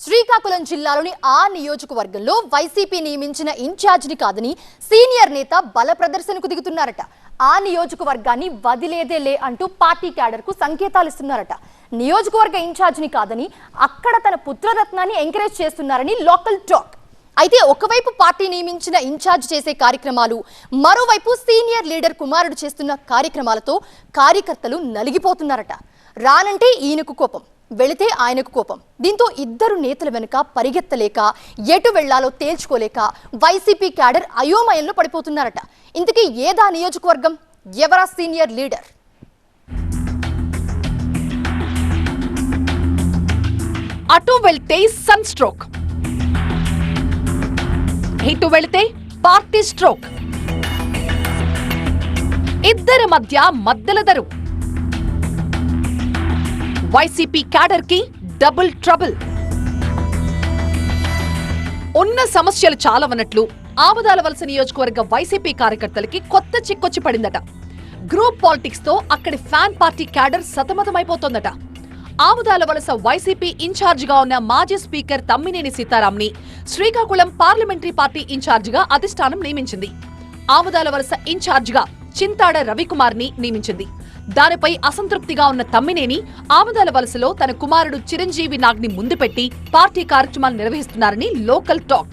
శ్రీకాకుళం జిల్లాలోని ఆ నియోజకవర్గంలో వైసీపీ నియమించిన ఇన్ఛార్జిని కాదని సీనియర్ నేత బల ప్రదర్శనకు దిగుతున్నారట. ఆ నియోజకవర్గాన్ని వదిలేదేలే అంటూ పార్టీ క్యాడర్ కు సంకేతాలు ఇస్తున్నారట. నియోజకవర్గ ఇన్ఛార్జిని కాదని అక్కడ తన పుత్రరత్నాన్ని ఎంకరేజ్ చేస్తున్నారని లోకల్ టాక్. అయితే ఒకవైపు పార్టీ నియమించిన ఇన్ఛార్జ్ చేసే కార్యక్రమాలు, మరోవైపు సీనియర్ లీడర్ కుమారుడు చేస్తున్న కార్యక్రమాలతో కార్యకర్తలు నలిగిపోతున్నారట. రానంటే ఈయనకు కోపం, వెళితే ఆయనకు కోపం. దీంతో ఇద్దరు నేతల వెనుక పరిగెత్తలేక, ఎటు వెళ్లాలో తేల్చుకోలేక వైసీపీ క్యాడర్ అయోమయంలో పడిపోతున్నారట. ఇంతకీ ఏదా నియోజకవర్గం, ఎవరా సీనియర్ లీడర్? అటు వెళ్తే సన్ స్ట్రోక్, ఇటు వెళితే పార్టీ స్ట్రోక్. ఇద్దరి మధ్య మద్దెలదరు. వైసీపీ క్యాడర్ కి డబుల్ ట్రబుల్. ఉన్న సమస్యలు చాలవన్నట్లు ఆమదాల వలస నియోజకవర్గ వైసీపీ కార్యకర్తలకి కొత్త చిక్కొచ్చి పడిందట. గ్రూప్ పాలిటిక్స్ తో అక్కడి ఫ్యాన్ పార్టీ క్యాడర్ సతమతమైపోతోందట. ఆమదాల వలస వైసీపీ ఇన్ఛార్జ్ గా ఉన్న మాజీ స్పీకర్ తమ్మినేని సీతారాంని శ్రీకాకుళం పార్లమెంటరీ పార్టీ ఇన్ఛార్జ్ గా అధిష్టానం నియమించింది. ఆమదాల వలస ఇన్ఛార్జ్ గా చింతాడ రవికుమార్ ని నియమించింది. దానిపై అసంతృప్తిగా ఉన్న తమ్మినేని ఆమదాల వలసలో తన కుమారుడు చిరంజీవి నాగ్ ని ముందు పెట్టి పార్టీ కార్యక్రమాలు నిర్వహిస్తున్నారని local talk.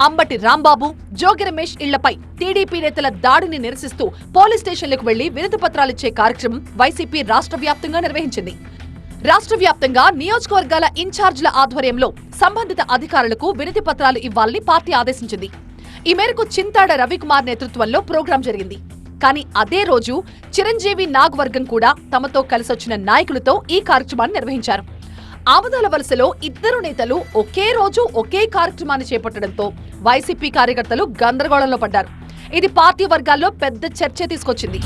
Ambati Rambabu, Jogi Ramesh ఇళ్లపై TDP నేతల దాడిని నిరసిస్తూ పోలీస్ స్టేషన్లకు వెళ్లి వినతి పత్రాలిచ్చే కార్యక్రమం వైసీపీ రాష్ట్ర వ్యాప్తంగా నిర్వహించింది. రాష్ట్ర వ్యాప్తంగా నియోజకవర్గాల ఇన్ఛార్జీల ఆధ్వర్యంలో సంబంధిత అధికారులకు వినతి పత్రాలు ఇవ్వాలని పార్టీ ఆదేశించింది. ఈ మేరకు చింతాడ రవికుమార్ నేతృత్వంలో ప్రోగ్రాం జరిగింది. కానీ అదే రోజు చిరంజీవి నాగ్ వర్గం కూడా తమతో కలిసొచ్చిన నాయకులతో ఈ కార్యక్రమాన్ని నిర్వహించారు. ఆమదాల వలసలో ఇద్దరు నేతలు ఒకే రోజు ఒకే కార్యక్రమాన్ని చేపట్టడంతో వైసీపీ కార్యకర్తలు గందరగోళంలో పడ్డారు. ఇది పార్టీ వర్గాల్లో పెద్ద చర్చ తీసుకొచ్చింది.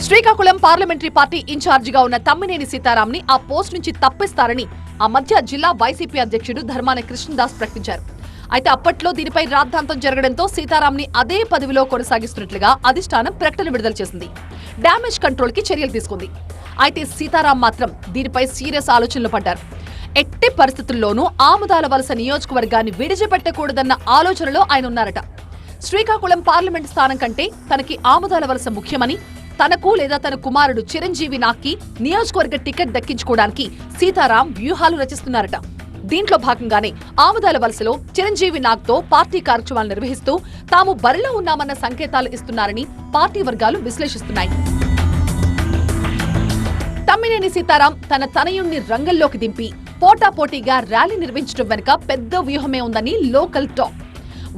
శ్రీకాకుళం పార్లమెంటరీ పార్టీ ఇన్ఛార్జిగా ఉన్న తమ్మినేని సీతారాంని ఆ పోస్ట్ నుంచి తప్పిస్తారని ఆ మధ్య జిల్లా వైసీపీ అధ్యక్షుడు ధర్మాన కృష్ణదాస్ ప్రకటించారు. అయితే అప్పట్లో దీనిపై రాద్ధాంతం జరగడంతో సీతారాంని అదే పదవిలో కొనసాగిస్తున్నట్లుగా అధిష్టానం ప్రకటన విడుదల చేసింది. డ్యామేజ్ కంట్రోల్ కి చర్యలు తీసుకుంది. అయితే సీతారాం మాత్రం దీనిపై సీరియస్ ఆలోచనలు పడ్డారు. ఎట్టి పరిస్థితుల్లోనూ ఆమదాల వలస నియోజకవర్గాన్ని విడిచిపెట్టకూడదన్న ఆలోచనలో ఆయన ఉన్నారట. శ్రీకాకుళం పార్లమెంట్ స్థానం కంటే తనకి ఆమదాల వలస ముఖ్యమని, తనకు లేదా తన కుమారుడు చిరంజీవి నాగ్కి నియోజకవర్గ టికెట్ దక్కించుకోవడానికి సీతారాం వ్యూహాలు రచిస్తున్నారట. దీంట్లో భాగంగానే ఆమదాల వలసలో చిరంజీవి నాగ్ తో పార్టీ కార్యక్రమాలు నిర్వహిస్తూ తాము బరిలో ఉన్నామన్న సంకేతాలు ఇస్తున్నారని పార్టీ వర్గాలు విశ్లేషిస్తున్నాయి. తమ్మినేని సీతారాం తన తనయుణ్ణి రంగంలోకి దింపి పోటాపోటీగా ర్యాలీ నిర్వహించడం వెనుక పెద్ద వ్యూహమే ఉందని లోకల్ టాక్.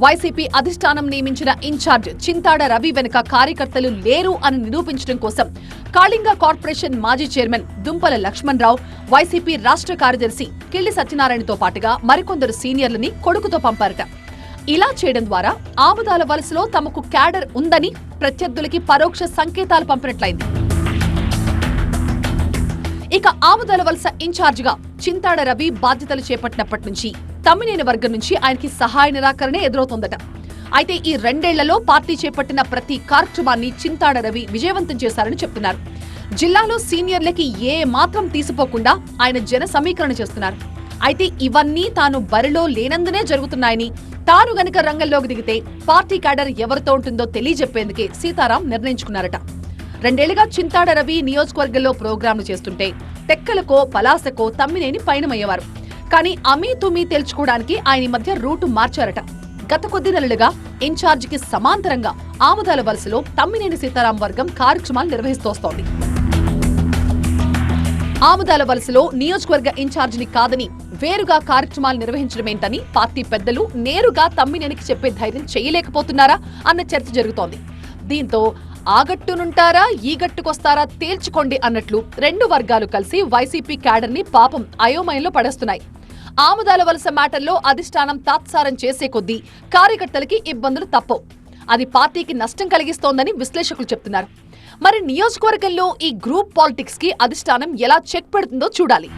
వైసీపీ అధిష్టానం నియమించిన ఇన్ఛార్జ్ చింతాడ రవి వెనుక కార్యకర్తలు లేరు అని నిరూపించడం కోసం కాళింగ కార్పొరేషన్ మాజీ చైర్మన్ దుంపల లక్ష్మణ్ రావు, వైసీపీ రాష్ట్ర కార్యదర్శి కిల్లి సత్యనారాయణతో పాటుగా మరికొందరు సీనియర్లని కొడుకుతో పంపారట. ఇలా చేయడం ద్వారా ఆమదాల వలసలో తమకు క్యాడర్ ఉందని ప్రత్యర్థులకి పరోక్ష సంకేతాలు పంపినట్లయింది. ఇక ఆమదాల వలస ఇన్ఛార్జిగా చింతాడ రవి బాధ్యతలు చేపట్టినప్పటి నుంచి తమ్మినేని వర్గం నుంచి ఆయనకి సహాయ నిరాకరణే ఎదురవుతోందట. అయితే ఈ 2 ఏళ్లలో పార్టీ చేపట్టిన ప్రతి కార్యక్రమాన్ని చింతాడ రవి విజయవంతం చేశారని చెప్తున్నారు. జిల్లాలో సీనియర్లకి ఏ మాత్రం తీసిపోకుండా ఆయన జన సమీకరణ చేస్తున్నారు. అయితే ఇవన్నీ తాను బరిలో లేనందునే జరుగుతున్నాయని, తాను గనుక రంగంలోకి దిగితే పార్టీ క్యాడర్ ఎవరితో ఉంటుందో తెలియజెప్పేందుకే సీతారాం నిర్ణయించుకున్నారట. 2 ఏళ్లుగా చింతాడ రవి నియోజకవర్గంలో ప్రోగ్రాంలు చేస్తుంటే టెక్కలకో పలాసకో తమ్మినేని పయనమయ్యేవారు. కానీ అమీ తుమీ తేల్చుకోవడానికి ఆయన మధ్య రూటు మార్చారట. గత కొద్ది నెలలుగా ఇన్ఛార్జికి సమాంతరంగా ఆమదాల వలసలో తమ్మినేని సీతారాం వర్గం కార్యక్రమాలు నిర్వహిస్తోస్తోంది. ఆమదాల వలసలో నియోజకవర్గ ఇన్ఛార్జిని కాదని వేరుగా కార్యక్రమాలు నిర్వహించడమేంటని పార్టీ పెద్దలు నేరుగా తమ్మినేనికి చెప్పే ధైర్యం చేయలేకపోతున్నారా అన్న చర్చ జరుగుతోంది. దీంతో ఆ గట్టునుంటారా ఈ గట్టుకొస్తారా తేల్చుకోండి అన్నట్లు 2 వర్గాలు కలిసి వైసీపీ క్యాడర్ ని పాపం అయోమయంలో పడేస్తున్నాయి. ఆమదాల వలస మ్యాటర్లో అధిష్టానం తాత్సారం చేసే కొద్దీ కార్యకర్తలకి ఇబ్బందులు తప్పవు. అది పార్టీకి నష్టం కలిగిస్తోందని విశ్లేషకులు చెప్తున్నారు. మరి నియోజకవర్గంలో ఈ గ్రూప్ పాలిటిక్స్ కి అధిష్టానం ఎలా చెక్ పెడుతుందో చూడాలి.